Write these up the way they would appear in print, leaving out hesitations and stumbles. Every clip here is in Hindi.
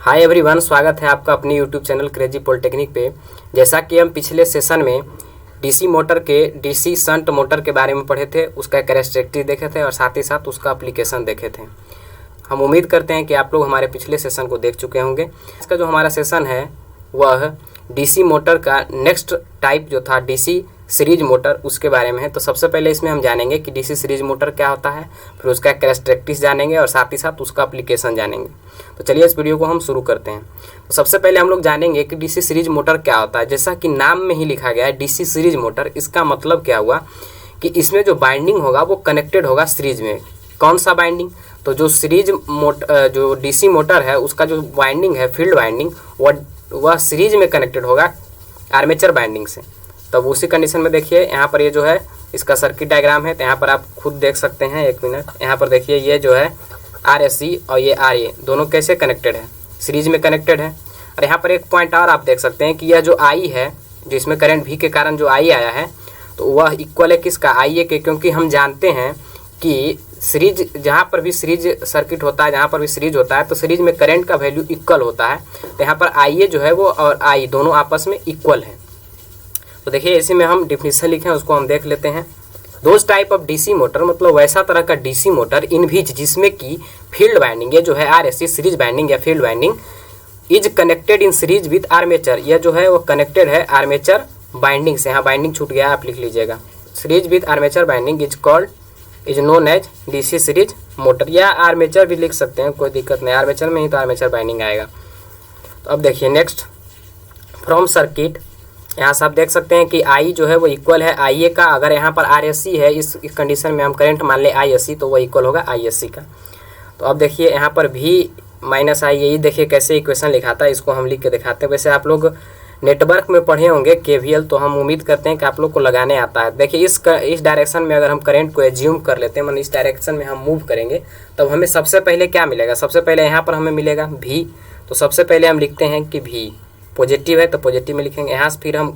हाय एवरीवन, स्वागत है आपका अपने यूट्यूब चैनल क्रेजी पॉलिटेक्निक पे। जैसा कि हम पिछले सेशन में डीसी मोटर के डीसी शंट मोटर के बारे में पढ़े थे, उसका कैरेक्टरिस्टिक देखे थे और साथ ही साथ उसका एप्लीकेशन देखे थे। हम उम्मीद करते हैं कि आप लोग हमारे पिछले सेशन को देख चुके होंगे। इसका जो हमारा सेशन है वह डीसी मोटर का नेक्स्ट टाइप जो था डीसी सीरीज मोटर, उसके बारे में है। तो सबसे पहले इसमें हम जानेंगे कि डीसी सीरीज मोटर क्या होता है, फिर उसका कैरेक्टरिस्टिक्स जानेंगे और साथ ही साथ उसका एप्लीकेशन जानेंगे। तो चलिए इस वीडियो को हम शुरू करते हैं। तो सबसे पहले हम लोग जानेंगे कि डीसी सीरीज मोटर क्या होता है। जैसा कि नाम में ही लिखा गया है डीसी सीरीज मोटर, इसका मतलब क्या हुआ कि इसमें जो बाइंडिंग होगा वो कनेक्टेड होगा सीरीज में। कौन सा बाइंडिंग? तो जो सीरीज मोटर, जो डीसी मोटर है उसका जो बाइंडिंग है, फील्ड बाइंडिंग, वह सीरीज में कनेक्टेड होगा आर्मेचर बाइंडिंग से। तब उसी कंडीशन में देखिए यहाँ पर ये जो है इसका सर्किट डायग्राम है। तो यहाँ पर आप खुद देख सकते हैं, एक मिनट। यहाँ पर देखिए ये जो है RSC और ये RA दोनों कैसे कनेक्टेड है, सीरीज में कनेक्टेड है। और यहाँ पर एक पॉइंट और आप देख सकते हैं कि यह जो I है, जो इसमें करंट V के कारण जो I आया है, तो वह इक्वल है किसका? IA के। क्योंकि हम जानते हैं कि सीरीज, जहाँ पर भी सीरीज सर्किट होता है, जहाँ पर भी सीरीज होता है तो सीरीज में करंट का वैल्यू इक्वल होता है। तो यहाँ पर IA जो है वो और I दोनों आपस में इक्वल है। तो देखिए इसी में हम डिफिनीशन लिखे हैं, उसको हम देख लेते हैं। Those type of DC motor, मतलब वैसा तरह का डीसी मोटर इन विच जिसमें कि फील्ड बाइंडिंग, ये जो है RSC सीरीज बाइंडिंग या field binding, is connected in series with armature, यह जो है वो कनेक्टेड है आर्मेचर बाइंडिंग से। यहाँ बाइंडिंग छूट गया, आप लिख लीजिएगा। Series with armature binding is known as DC series motor, या आर्मेचर भी लिख सकते हैं, कोई दिक्कत नहीं। आर्मेचर में ही तो आर्मेचर बाइंडिंग आएगा। तो अब देखिए नेक्स्ट, फ्रॉम सर्किट, यहाँ से आप देख सकते हैं कि I जो है वो इक्वल है IA का। अगर यहाँ पर RSC है, इस कंडीशन में हम करंट मान ले ISC, तो वो इक्वल होगा ISC का। तो अब देखिए यहाँ पर V माइनस I, यही देखिए कैसे इक्वेशन लिखाता है, इसको हम लिख के दिखाते हैं। वैसे आप लोग नेटवर्क में पढ़े होंगे KVL, तो हम उम्मीद करते हैं कि आप लोग को लगाने आता है। देखिए इस डायरेक्शन में अगर हम करंट को एज्यूम कर लेते हैं, मतलब इस डायरेक्शन में हम मूव करेंगे, तब हमें सबसे पहले क्या मिलेगा? सबसे पहले यहाँ पर हमें मिलेगा V। तो सबसे पहले हम लिखते हैं कि V पॉजिटिव है तो पॉजिटिव में लिखेंगे। यहाँ से फिर हम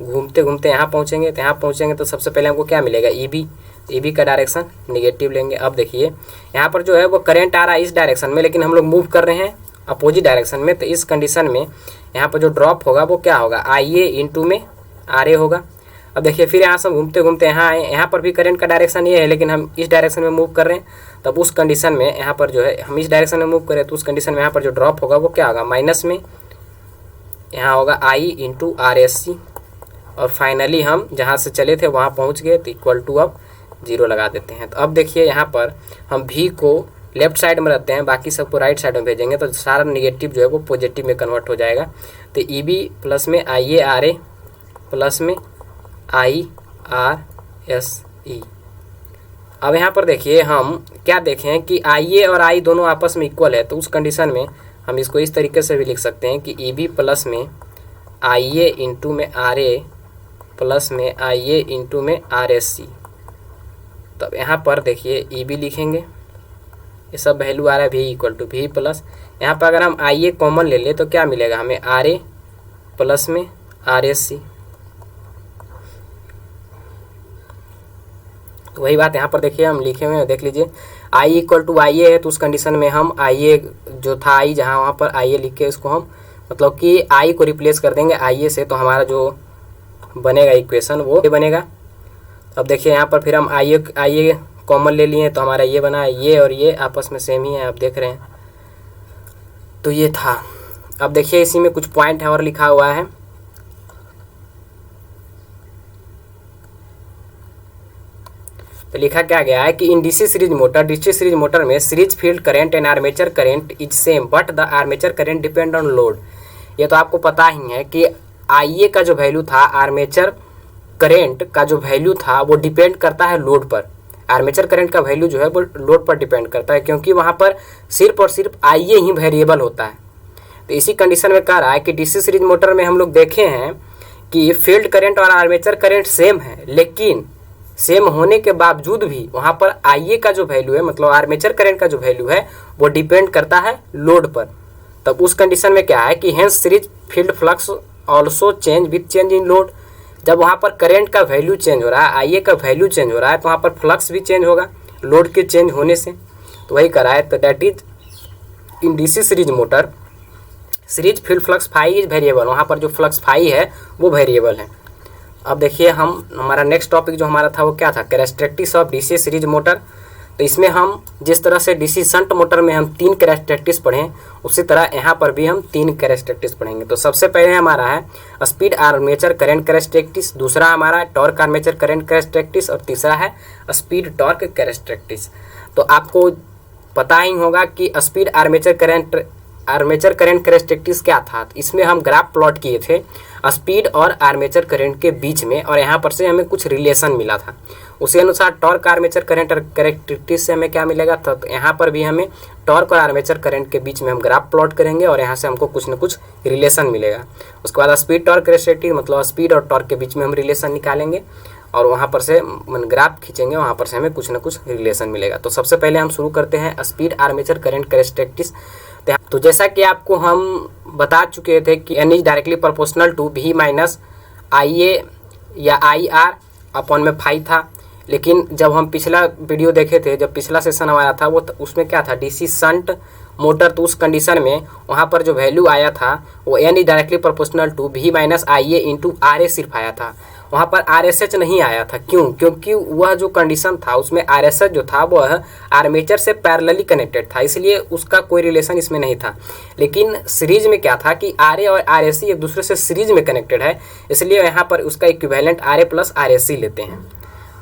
घूमते घूमते यहाँ पहुँचेंगे, तो यहाँ पहुँचेंगे तो सबसे पहले हमको क्या मिलेगा? EB का डायरेक्शन निगेटिव लेंगे। अब देखिए यहाँ पर जो है वो करंट आ रहा है इस डायरेक्शन में, लेकिन हम लोग मूव कर रहे हैं अपोजिट डायरेक्शन में। तो इस कंडीशन में यहाँ पर जो ड्रॉप होगा वो क्या होगा? IA इंटू में RA होगा। अब देखिए फिर यहाँ से घूमते घूमते यहाँ आए, यहाँ पर भी करंट का डायरेक्शन ये है, लेकिन हम इस डायरेक्शन में मूव कर रहे हैं। तब उस कंडीशन में यहाँ पर जो है हम इस डायरेक्शन में मूव करें, तो उस कंडीशन में यहाँ पर जो ड्रॉप होगा वो क्या होगा? माइनस में यहाँ होगा I इंटू RSC। और फाइनली हम जहाँ से चले थे वहाँ पहुँच गए, तो इक्वल टू अब 0 लगा देते हैं। तो अब देखिए यहाँ पर हम V को लेफ्ट साइड में रखते हैं, बाकी सबको राइट साइड में भेजेंगे, तो सारा निगेटिव जो है वो पॉजिटिव में कन्वर्ट हो जाएगा। तो EB प्लस में IA RA प्लस में IRSE। अब यहाँ पर देखिए हम क्या देखें कि IA और I दोनों आपस में इक्वल है, तो उस कंडीशन में हम इसको इस तरीके से भी लिख सकते हैं कि EB प्लस में IA इंटू में RA प्लस में IA इंटू में RSC। तब यहाँ पर देखिए EB लिखेंगे, ये सब वैल्यू आ रहा है V equal to V plus, यहाँ पर अगर हम IA कॉमन ले लें तो क्या मिलेगा हमें? RA प्लस में RSC। तो वही बात यहाँ पर देखिए हम लिखे हुए हैं, देख लीजिए। I इक्वल टू IA है, तो उस कंडीशन में हम IA जो था I, जहाँ वहाँ पर IA लिख के इसको हम मतलब कि I को रिप्लेस कर देंगे IA से, तो हमारा जो बनेगा इक्वेशन वो बनेगा। अब देखिए यहाँ पर फिर हम IA कॉमन ले लिए, तो हमारा ये बना, ये और ये आपस में सेम ही है, आप देख रहे हैं। तो ये था। अब देखिए इसी में कुछ पॉइंट है और लिखा हुआ है। तो लिखा क्या गया है कि इन डीसी सीरीज मोटर में series field current and armature current is same but the armature current depend on load. ये तो आपको पता ही है कि IA का जो वैल्यू था, आर्मेचर करंट का जो वैल्यू था वो डिपेंड करता है लोड पर। आर्मेचर करंट का वैल्यू जो है वो लोड पर डिपेंड करता है, क्योंकि वहाँ पर सिर्फ और सिर्फ IA ही वेरिएबल होता है। तो इसी कंडीशन में कह रहा है कि डीसी सीरीज मोटर में हम लोग देखे हैं कि फील्ड करंट और आर्मेचर करंट सेम है, लेकिन सेम होने के बावजूद भी वहाँ पर IA का जो वैल्यू है, मतलब आर्मेचर करंट का जो वैल्यू है, वो डिपेंड करता है लोड पर। तब उस कंडीशन में क्या है कि hence series field flux also change with change in load. जब वहाँ पर करंट का वैल्यू चेंज हो रहा है, IA का वैल्यू चेंज हो रहा है, तो वहाँ पर फ्लक्स भी चेंज होगा लोड के चेंज होने से। तो वही करा है। तो that is in DC series motor series field flux phi is variable, वहाँ पर जो फ्लक्स फाई है वो वेरिएबल है। अब देखिए हमारा नेक्स्ट टॉपिक जो हमारा था वो क्या था, characteristics of DC series motor. तो इसमें हम जिस तरह से डीसी शंट मोटर में हम 3 कैरेक्टरिस्टिक्स पढ़ें, उसी तरह यहाँ पर भी हम 3 कैरेक्टरिस्टिक्स पढ़ेंगे। तो सबसे पहले हमारा है स्पीड आर्मेचर करंट कैरेक्टरिस्टिक्स, दूसरा हमारा है टॉर्क आर्मेचर करंट कैरेक्टरिस्टिक्स और तीसरा है स्पीड टॉर्क कैरेक्टरिस्टिक्स। तो आपको पता ही होगा कि स्पीड आर्मेचर करंट कैरेक्टरिस्टिक्स क्या था। इसमें हम ग्राफ प्लॉट किए थे स्पीड और आर्मेचर करंट के बीच में, और यहाँ पर से हमें कुछ रिलेशन मिला था। उसी अनुसार टॉर्क आर्मेचर करंट और कैरेक्टरिस्टिक्स से हमें क्या मिलेगा, तो यहाँ पर भी हमें टॉर्क और आर्मेचर करंट के बीच में हम ग्राफ प्लॉट करेंगे और यहाँ से हमको कुछ न कुछ रिलेशन मिलेगा। उसके बाद स्पीड टॉर्क कैरेक्टरिस्टिक्स मतलब स्पीड और टॉर्क के बीच में हम रिलेशन निकालेंगे और वहाँ पर से ग्राफ खींचेंगे, वहाँ पर से हमें कुछ न कुछ रिलेशन मिलेगा। तो सबसे पहले हम शुरू करते हैं स्पीड आर्मेचर करंट कैरेक्टरिस्टिक्स। तो जैसा कि आपको हम बता चुके थे कि N is directly proportional to भी माइनस आई ए या आई आर अपॉन में फाई था। लेकिन जब हम पिछला वीडियो देखे थे, जब पिछला सेशन हमारा था वो उसमें क्या था, डीसी शंट मोटर, तो उस कंडीशन में वहाँ पर जो वैल्यू आया था वो N is directly proportional to भी minus I A into R A सिर्फ आया था, वहाँ पर आर एस एच नहीं आया था। क्यों? क्योंकि वह जो कंडीशन था उसमें आर एस एच जो था वह आर्मेचर से पैरेलली कनेक्टेड था, इसलिए उसका कोई रिलेशन इसमें नहीं था। लेकिन सीरीज में क्या था कि आर ए और आर एस सी एक दूसरे से सीरीज में कनेक्टेड है, इसलिए यहाँ पर उसका equivalent R A plus R S C लेते हैं।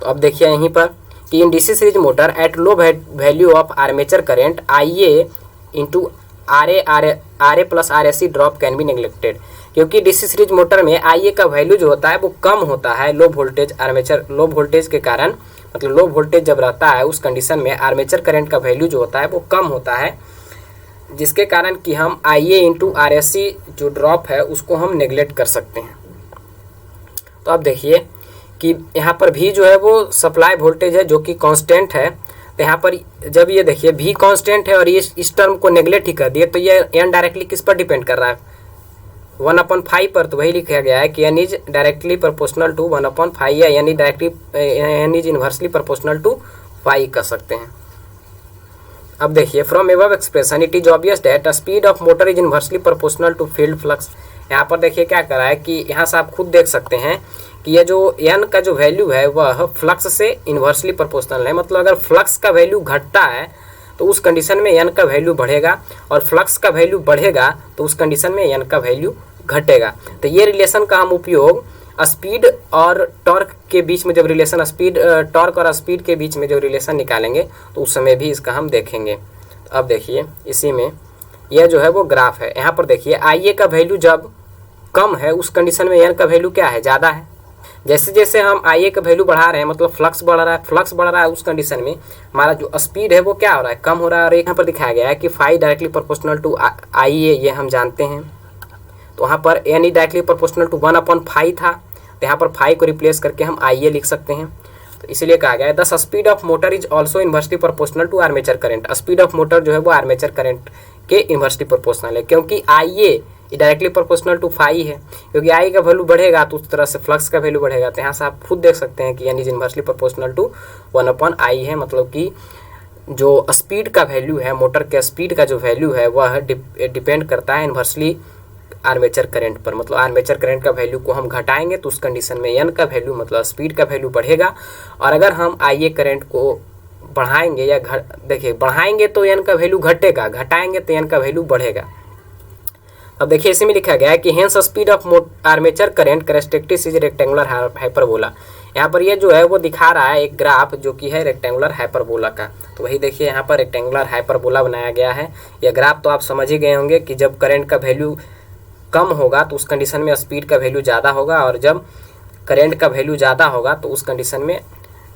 तो अब देखिए यहीं पर कि in DC series motor at low value of armature current I A into R A plus R S C drop can be neglected, क्योंकि डीसी सीरीज मोटर में आई ए का वैल्यू जो होता है वो कम होता है low voltage armature, low voltage के कारण, मतलब लो वोल्टेज जब रहता है उस कंडीशन में आर्मेचर करंट का वैल्यू जो होता है वो कम होता है, जिसके कारण कि हम I A into are S सी जो ड्रॉप है उसको हम नेग्लेक्ट कर सकते हैं। तो अब देखिए कि यहाँ पर भी जो है वो सप्लाई वोल्टेज है जो कि कांस्टेंट है। तो यहाँ पर जब ये देखिए भी कांस्टेंट है और ये इस टर्म को नेग्लेक्ट ही कर दिए, तो ये एन डायरेक्टली किस पर डिपेंड कर रहा है, 1/5 पर। तो वही लिखा गया है कि N is directly proportional to 1/5 या N is inversely proportional to phi कर सकते हैं। अब देखिए from above expression it is obvious that speed of motor is inversely proportional to field flux. यहाँ पर देखिए क्या कर रहा है कि यहाँ से आप खुद देख सकते हैं कि ये जो एन का जो वैल्यू है वह फ्लक्स से इन्वर्सली प्रोपोर्शनल है। मतलब अगर फ्लक्स का वैल्यू घटता है तो उस कंडीशन में एन का वैल्यू बढ़ेगा, और फ्लक्स का वैल्यू बढ़ेगा तो उस कंडीशन में एन का वैल्यू घटेगा। तो ये रिलेशन का हम उपयोग स्पीड और टॉर्क के बीच में, जब रिलेशन स्पीड टॉर्क और स्पीड के बीच में जब रिलेशन निकालेंगे तो उस समय भी इसका हम देखेंगे। तो अब देखिए इसी में यह जो है वो ग्राफ है। यहाँ पर देखिए आई ए का वैल्यू जब कम है उस कंडीशन में एन का वैल्यू क्या है, ज़्यादा है। जैसे जैसे हम आई ए का वैल्यू बढ़ा रहे हैं, मतलब फ्लक्स बढ़ रहा है, उस कंडीशन में हमारा जो स्पीड है वो क्या हो रहा है, कम हो रहा है। और यहाँ पर दिखाया गया है कि phi directly proportional to I ए, ये हम जानते हैं। तो वहाँ पर N E directly proportional to 1/5 था, तो यहाँ पर फाई को रिप्लेस करके हम आई ए लिख सकते हैं। तो इसलिए कहा गया है the speed of motor is also inversely proportional to armature current. Speed of motor जो है वो आर्मेचर करंट के इन्वर्सली प्रोपोर्शनल है, क्योंकि I A directly proportional to phi है। क्योंकि आई का वैल्यू बढ़ेगा तो उस तरह से फ्लक्स का वैल्यू बढ़ेगा। तो यहाँ से आप खुद देख सकते हैं कि यानी इन्वर्सली प्रोपोर्शनल टू 1/I है। मतलब कि जो स्पीड का वैल्यू है, मोटर के स्पीड का जो वैल्यू है वह डिपेंड करता है इन्वर्सली आर्मेचर करंट पर। मतलब आर्मेचर करंट का वैल्यू को हम घटाएंगे तो उस कंडीशन में एन का वैल्यू मतलब स्पीड का वैल्यू बढ़ेगा। और अगर हम आई ए करंट को बढ़ाएंगे या देखिए बढ़ाएंगे तो एन का वैल्यू घटेगा, घटाएंगे तो एन का वैल्यू बढ़ेगा। अब देखिए इसी में लिखा गया है कि hence speed of armature current characteristics is rectangular hyperbola. यहाँ पर ये जो है वो दिखा रहा है एक ग्राफ जो कि है रेक्टेंगुलर हाइपरबोला का। तो वही देखिए यहाँ पर रेक्टेंगुलर हाइपरबोला बनाया गया है। यह ग्राफ तो आप समझ ही गए होंगे कि जब करंट का वैल्यू कम होगा तो उस कंडीशन में स्पीड का वैल्यू ज़्यादा होगा, और जब करंट का वैल्यू ज़्यादा होगा तो उस कंडीशन में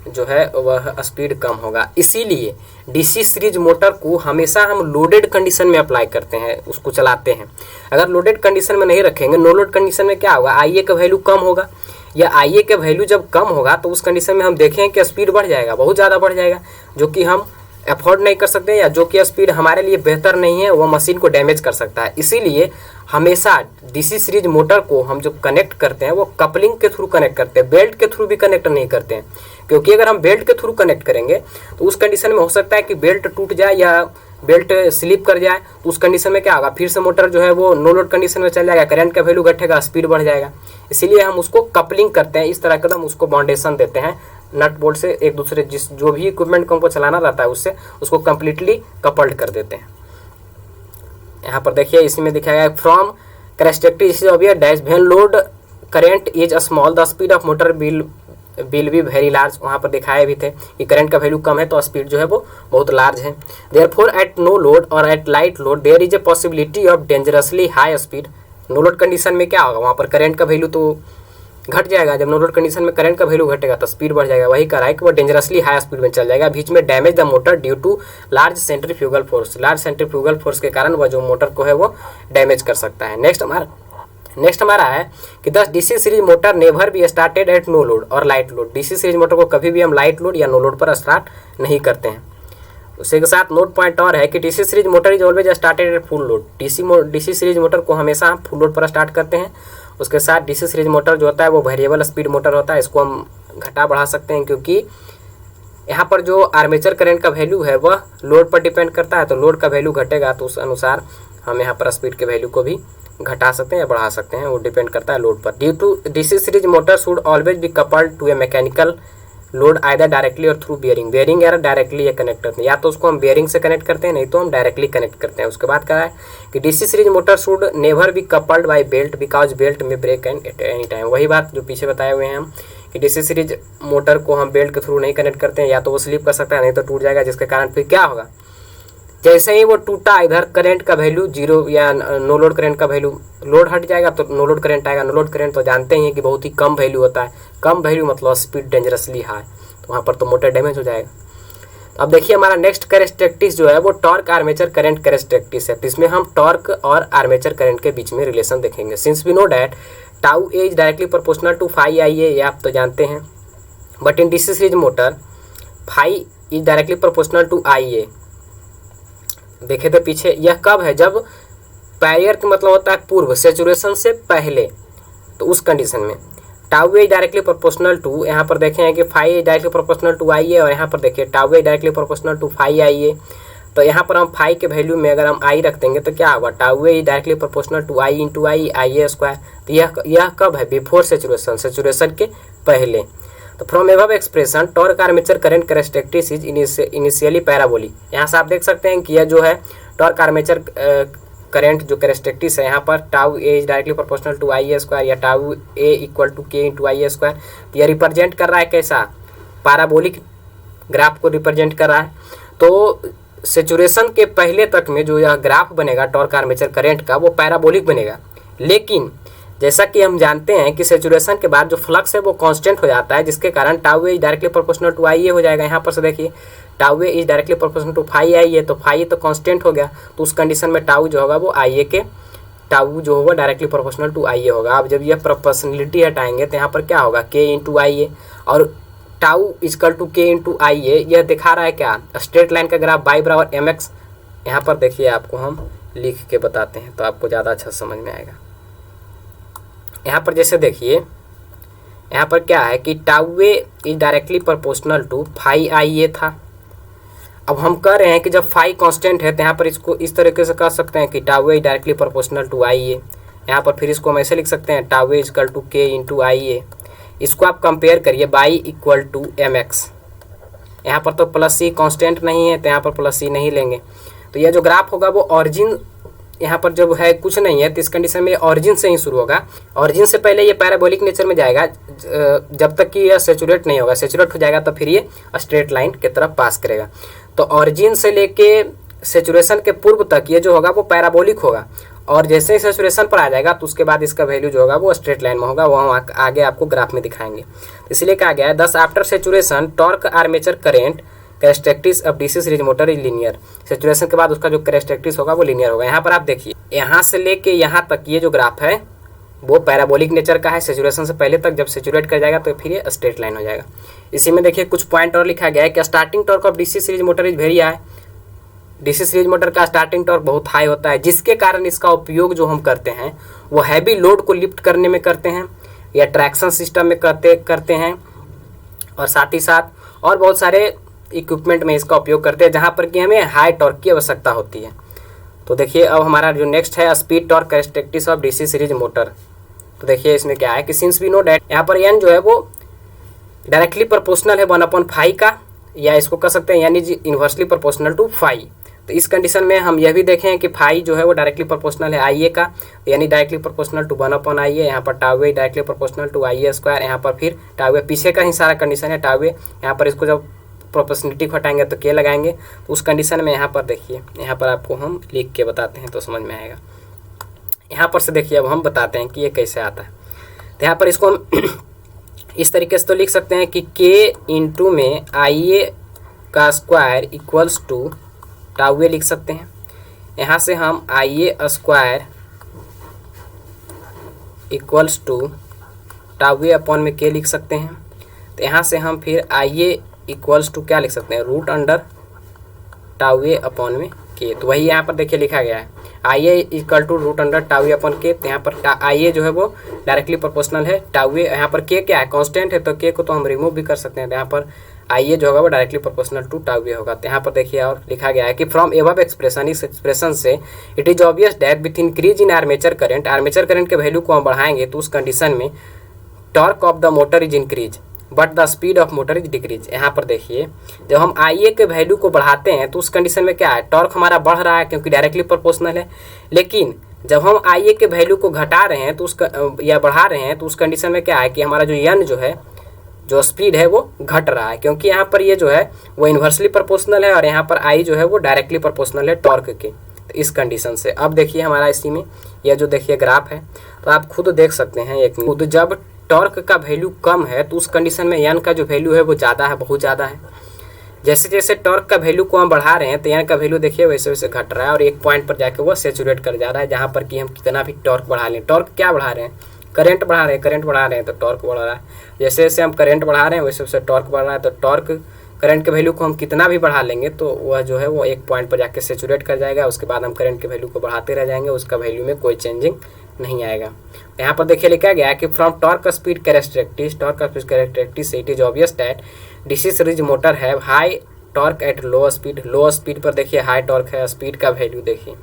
जो है वह स्पीड कम होगा। इसीलिए डीसी सीरीज मोटर को हमेशा हम लोडेड कंडीशन में अप्लाई करते हैं, उसको चलाते हैं। अगर लोडेड कंडीशन में नहीं रखेंगे, नो लोड कंडीशन में क्या होगा, आई ए का वैल्यू कम होगा, या आई ए का वैल्यू जब कम होगा तो उस कंडीशन में हम देखें कि स्पीड बढ़ जाएगा, बहुत ज़्यादा बढ़ जाएगा, जो कि हम अफोर्ड नहीं कर सकते, या जो कि स्पीड हमारे लिए बेहतर नहीं है, वो मशीन को डैमेज कर सकता है। इसीलिए हमेशा डीसी सीरीज मोटर को हम जो कनेक्ट करते हैं वो कपलिंग के थ्रू कनेक्ट करते हैं, बेल्ट के थ्रू भी कनेक्ट नहीं करते हैं। क्योंकि अगर हम बेल्ट के थ्रू कनेक्ट करेंगे तो उस कंडीशन में हो सकता है कि बेल्ट टूट जाए या बेल्ट स्लिप कर जाए, तो उस कंडीशन में क्या होगा, फिर से मोटर जो है वो नो लोड कंडीशन में चल जाएगा, करंट का वैल्यू घटेगा, स्पीड बढ़ जाएगा। इसीलिए हम उसको कपलिंग करते हैं, इस तरह एकदम उसको बाउंडेशन देते हैं नट बोल्ट से एक दूसरे, जो भी इक्विपमेंट को हमको चलाना रहता है उससे उसको कम्प्लीटली कपल्ड कर देते हैं। यहाँ पर देखिए इसमें दिखाया गया from characteristics of dash when load current is small the speed of motor will be very large. वहाँ पर दिखाए भी थे कि करंट का वैल्यू कम है तो स्पीड जो है वो बहुत लार्ज है। देयरफॉर एट नो लोड और at light load there is a possibility of dangerously high speed. No load condition में क्या होगा, वहाँ पर करंट का वैल्यू तो घट जाएगा। जब नो लोड कंडीशन में करंट का वैल्यू घटेगा तो स्पीड बढ़ जाएगा। वही कह रहा है कि वो डेंजरसली हाई स्पीड में चल जाएगा। बीच में damage the motor due to large centrifugal force, large centrifugal force के कारण वह जो मोटर को है वो डैमेज कर सकता है। नेक्स्ट हमारा है कि दस DC series motor never be started at no load और light load. DC series motor को कभी भी हम लाइट लोड या नो लोड पर स्टार्ट नहीं करते हैं। उसी के साथ नोट पॉइंट और है कि DC series motor is always started at full load. DC series motor को हमेशा हम फुल लोड पर स्टार्ट करते हैं। उसके साथ डीसी सीरीज मोटर जो होता है वो वेरिएबल स्पीड मोटर होता है, इसको हम घटा बढ़ा सकते हैं क्योंकि यहाँ पर जो आर्मेचर करंट का वैल्यू है वह लोड पर डिपेंड करता है। तो लोड का वैल्यू घटेगा तो उस अनुसार हम यहाँ पर स्पीड के वैल्यू को भी घटा सकते हैं या बढ़ा सकते हैं, वो डिपेंड करता है लोड पर। Due to DC series motor should always be coupled to a mechanical load either directly और थ्रू बेयरिंग। बेयरिंग या डायरेक्टली ये कनेक्ट करते हैं, या तो उसको हम बेयरिंग से कनेक्ट करते हैं, नहीं तो हम डायरेक्टली कनेक्ट करते हैं। उसके बाद कहा है कि DC series motor should never be coupled by belt because belt में ब्रेक एट एनी टाइम। वही बात जो पीछे बताए हुए हैं हम कि डीसी सीरीज मोटर को हम बेल्ट के थ्रू नहीं कनेक्ट करते हैं, या तो वो स्लिप कर सकता है नहीं तो टूट जाएगा, जिसके कारण फिर क्या होगा, जैसे ही वो टूटा इधर करंट का वैल्यू जीरो या नो लोड करंट का वैल्यू, लोड हट जाएगा तो नो लोड करंट आएगा। नो लोड करंट तो जानते हैं कि बहुत ही कम वैल्यू होता है, कम वैल्यू मतलब स्पीड डेंजरसली हाई, तो वहाँ पर तो मोटर डैमेज हो जाएगा। अब देखिए हमारा नेक्स्ट कैरेक्टरिस्टिक्स जो है वो टॉर्क आर्मेचर करंट कैरेक्टरिस्टिक्स है। तो इसमें हम टॉर्क और आर्मेचर करंट के बीच में रिलेशन देखेंगे। Since we know that tau A is directly proportional to phi I ए, ये आप तो जानते हैं, but in DC series motor phi is directly proportional to I a. देखे तो पीछे यह कब है, जब पैरियर का मतलब होता है पूर्व, सेचुरेशन से पहले, तो उस कंडीशन में tau A directly proportional to, यहाँ पर देखें कि phi directly proportional to I a, और यहाँ पर देखिए tau A directly proportional to phi I a. तो यहाँ पर हम फाई के वैल्यू में अगर हम आई रख देंगे तो क्या होगा, tau A directly proportional to I into I A square. तो यह कब है, बिफोर सेचुरेशन, सेचुरेशन के पहले। तो from above expression torque armature current characteristics is initially parabolic. यहाँ से आप देख सकते हैं कि यह जो है टॉर्क आर्मेचर करंट जो कैरेक्टरिस्टिक्स है, यहाँ पर tau A is directly proportional to I A square या tau A equal to K into I A square. तो यह रिप्रेजेंट कर रहा है कैसा, पैराबोलिक ग्राफ को रिप्रेजेंट कर रहा है। तो सेचुरेशन के पहले तक में जो यह ग्राफ बनेगा टॉर्क आर्मेचर करंट का वो पैराबोलिक बनेगा। लेकिन जैसा कि हम जानते हैं कि सेचुरेशन के बाद जो फ्लक्स है वो कांस्टेंट हो जाता है, जिसके कारण tau A is directly proportional to I a हो जाएगा। यहाँ पर से देखिए tau A is directly proportional to phi I a, तो फाई तो कांस्टेंट हो गया, तो उस कंडीशन में टाउ जो होगा वो आई ए के, टाउ जो होगा डायरेक्टली प्रोपोर्शनल टू आई ए होगा। अब जब यह प्रोपोर्शनलिटी हटाएंगे तो यहाँ पर क्या होगा, के इंटू आई ए, और tau is equal to K into I ए। यह दिखा रहा है क्या, स्ट्रेट लाइन का ग्राफ बाई बराबर एम एक्स। यहाँ पर देखिए आपको हम लिख के बताते हैं तो आपको ज़्यादा अच्छा समझ में आएगा। यहाँ पर जैसे देखिए यहाँ पर क्या है कि tau A is directly proportional to phi I a था। अब हम कह रहे हैं कि जब फाई कांस्टेंट है तो यहाँ पर इसको इस तरीके से कह सकते हैं कि tau A directly proportional to I a. यहाँ पर फिर इसको हम ऐसे लिख सकते हैं tau a is equal to K into I a. इसको आप कंपेयर करिए y equal to m x. यहाँ पर तो प्लस सी कांस्टेंट नहीं है तो यहाँ पर प्लस सी नहीं लेंगे। तो यह जो ग्राफ होगा वो ऑरिजिन यहाँ पर जब है कुछ नहीं है तो इस कंडीशन में ऑरिजिन से ही शुरू होगा। ऑरिजिन से पहले ये पैराबोलिक नेचर में जाएगा जब तक कि यह सेचुरेट नहीं होगा। सेचुरेट हो जाएगा तो फिर ये स्ट्रेट लाइन की तरफ पास करेगा। तो ऑरिजिन से लेके सेचुरेशन के पूर्व तक ये जो होगा वो पैराबोलिक होगा, और जैसे ही सेचुरेशन पर आ जाएगा तो उसके बाद इसका वैल्यू जो होगा वो स्ट्रेट लाइन में होगा। वो हम आगे आपको ग्राफ में दिखाएंगे। इसलिए कहा गया है दस after saturation torque armature current characteristics of DC series motor is linear. Saturation के बाद उसका जो कैरेक्टरिस्टिक्स होगा वो लीनियर होगा। यहाँ पर आप देखिए यहाँ से लेके यहाँ तक ये जो ग्राफ है वो पैराबोलिक नेचर का है, सैचुरेशन से पहले तक, जब सैचुरेट कर जाएगा तो फिर ये स्ट्रेट लाइन हो जाएगा। इसी में देखिए कुछ पॉइंट और लिखा गया है कि starting torque of DC series motor is very high. DC series motor का स्टार्टिंग टॉर्क बहुत हाई होता है, जिसके कारण इसका उपयोग जो हम करते हैं वो हैवी लोड को लिफ्ट करने में करते हैं या ट्रैक्शन सिस्टम में करते हैं, और साथ ही साथ और बहुत सारे इक्विपमेंट में इसका उपयोग करते हैं जहाँ पर कि हमें हाई टॉर्क की आवश्यकता होती है। तो देखिए अब हमारा जो नेक्स्ट है speed torque characteristics of DC series motor. तो देखिए इसमें क्या है कि सिंस वी नो डैट यहाँ पर एन जो है वो डायरेक्टली प्रोपोर्शनल है 1/5 का, या इसको कह सकते हैं यानी इन्वर्सली प्रोपोर्शनल टू फाई। तो इस कंडीशन में हम यह भी देखें कि फाई जो है वो डायरेक्टली प्रोपोर्शनल है आई ए का, यानी directly proportional to 1/i A. यहाँ पर tau A directly proportional to I A square. यहाँ पर फिर टाउ ए पीछे का ही सारा कंडीशन है टाउ ए। यहाँ पर इसको जब प्रोपोर्शनलिटी को हटाएंगे तो के लगाएंगे, तो उस कंडीशन में यहाँ पर देखिए, यहाँ पर आपको हम लिख के बताते हैं तो समझ में आएगा। यहाँ पर से देखिए अब हम बताते हैं कि ये कैसे आता है। तो यहाँ पर इसको हम इस तरीके से तो लिख सकते हैं कि के इंटू में आई ए का square equals to tau a लिख सकते हैं। यहाँ से हम I A square equals to tau a upon में के लिख सकते हैं। तो यहाँ से हम फिर आई ए इक्वल्स टू क्या लिख सकते हैं, root under tau a upon में के। तो वही यहाँ पर देखिए लिखा गया है I a equal to root under tau a upon K. तो यहाँ पर आई ए जो है वो डायरेक्टली प्रोपोर्शनल है टाउ ए, यहाँ पर के क्या है कांस्टेंट है, तो के को तो हम रिमूव भी कर सकते हैं। तो यहाँ पर आई ए जो होगा वो डायरेक्टली प्रोपोर्शनल टू टाउ ए होगा। तो यहाँ पर देखिए और लिखा गया है कि फ्रॉम एबव एक्सप्रेशन, इस एक्सप्रेशन से it is obvious that with increase in armature current, armature current के वैल्यू को हम बढ़ाएंगे तो उस कंडीशन में torque of the motor is increase but the speed of motor is decrease. यहाँ पर देखिए जब हम आई ए के वैल्यू को बढ़ाते हैं तो उस कंडीशन में क्या है, टॉर्क हमारा बढ़ रहा है क्योंकि डायरेक्टली प्रोपोर्शनल है। लेकिन जब हम आई ए के वैल्यू को घटा रहे हैं तो उसका या बढ़ा रहे हैं तो उस कंडीशन में क्या है कि हमारा जो एन जो है, जो स्पीड है वो घट रहा है, क्योंकि यहाँ पर ये जो है वो इन्वर्सली प्रोपोर्शनल है और यहाँ पर आई जो है वो डायरेक्टली प्रोपोर्शनल है टॉर्क के। तो इस कंडीशन से अब देखिए हमारा इसी में यह जो देखिए ग्राफ है, तो आप खुद देख सकते हैं एक खुद, जब टॉर्क का वैल्यू कम है तो उस कंडीशन में एन का जो वैल्यू है वो ज़्यादा है, बहुत ज़्यादा है। जैसे जैसे टॉर्क का वैल्यू को हम बढ़ा रहे हैं तो एन का वैल्यू देखिए वैसे वैसे घट रहा है और एक पॉइंट पर जाके वो सैचुरेट कर जा रहा है, जहाँ पर कि हम कितना भी टॉर्क बढ़ा लें। टॉर्क क्या बढ़ा रहे हैं, करंट बढ़ा रहे हैं, करंट बढ़ा रहे हैं तो टॉर्क बढ़ रहा है। जैसे जैसे हम करंट बढ़ा रहे हैं वैसे वैसे टॉर्क बढ़ रहा है, तो टॉर्क करंट के वैल्यू को हम कितना भी बढ़ा लेंगे तो वह जो है वो एक पॉइंट पर जाके सैचुरेट कर जाएगा। उसके बाद हम करंट के वैल्यू को बढ़ाते रह जाएंगे, उसका वैल्यू में कोई चेंजिंग नहीं आएगा। यहाँ पर देखिए लिखा गया है कि from torque speed characteristics, torque speed characteristics it is obvious that DC series motor have high torque at low speed. Low speed पर देखिए हाई टॉर्क है, स्पीड का वैल्यू देखिए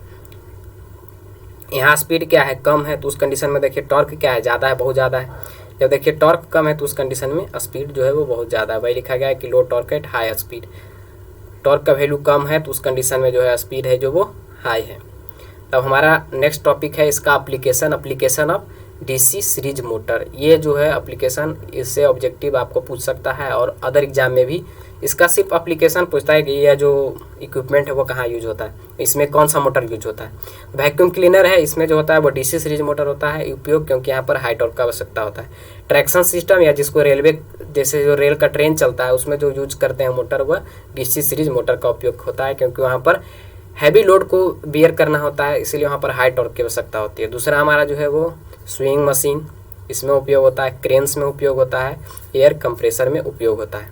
यहाँ स्पीड क्या है, कम है, तो उस कंडीशन में देखिए टॉर्क क्या है, ज़्यादा है, बहुत ज़्यादा है। जब देखिए टॉर्क कम है तो उस कंडीशन में स्पीड जो है वो बहुत ज़्यादा है। वही लिखा गया है कि low torque at high speed, torque का वैल्यू कम है तो उस कंडीशन में जो है स्पीड है जो वो हाई है। तब हमारा नेक्स्ट टॉपिक है इसका application of DC series motor. ये जो है एप्लीकेशन, इससे ऑब्जेक्टिव आपको पूछ सकता है और अदर एग्जाम में भी इसका सिर्फ एप्लीकेशन पूछता है कि यह जो इक्विपमेंट है वो कहाँ यूज होता है, इसमें कौन सा मोटर यूज होता है। वैक्यूम क्लीनर है, इसमें जो होता है वो डीसी सीरीज मोटर होता है उपयोग, क्योंकि यहाँ पर हाई टॉर्क का आवश्यकता होता है। ट्रैक्शन सिस्टम या जिसको रेलवे जैसे जो रेल का ट्रेन चलता है उसमें जो यूज करते हैं मोटर, वह डीसी सीरीज मोटर का उपयोग होता है, क्योंकि वहाँ पर हैवी लोड को बियर करना होता है, इसीलिए वहाँ पर हाई टॉर्क की आवश्यकता होती है। दूसरा हमारा जो है वो स्विंग मशीन, इसमें उपयोग होता है, क्रेन्स में उपयोग होता है, एयर कंप्रेसर में उपयोग होता है।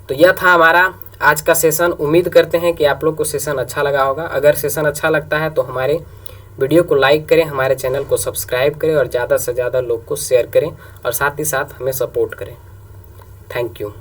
तो यह था हमारा आज का सेशन। उम्मीद करते हैं कि आप लोग को सेशन अच्छा लगा होगा। अगर सेशन अच्छा लगता है तो हमारे वीडियो को लाइक करें, हमारे चैनल को सब्सक्राइब करें और ज़्यादा से ज़्यादा लोग को शेयर करें और साथ ही साथ हमें सपोर्ट करें। Thank you.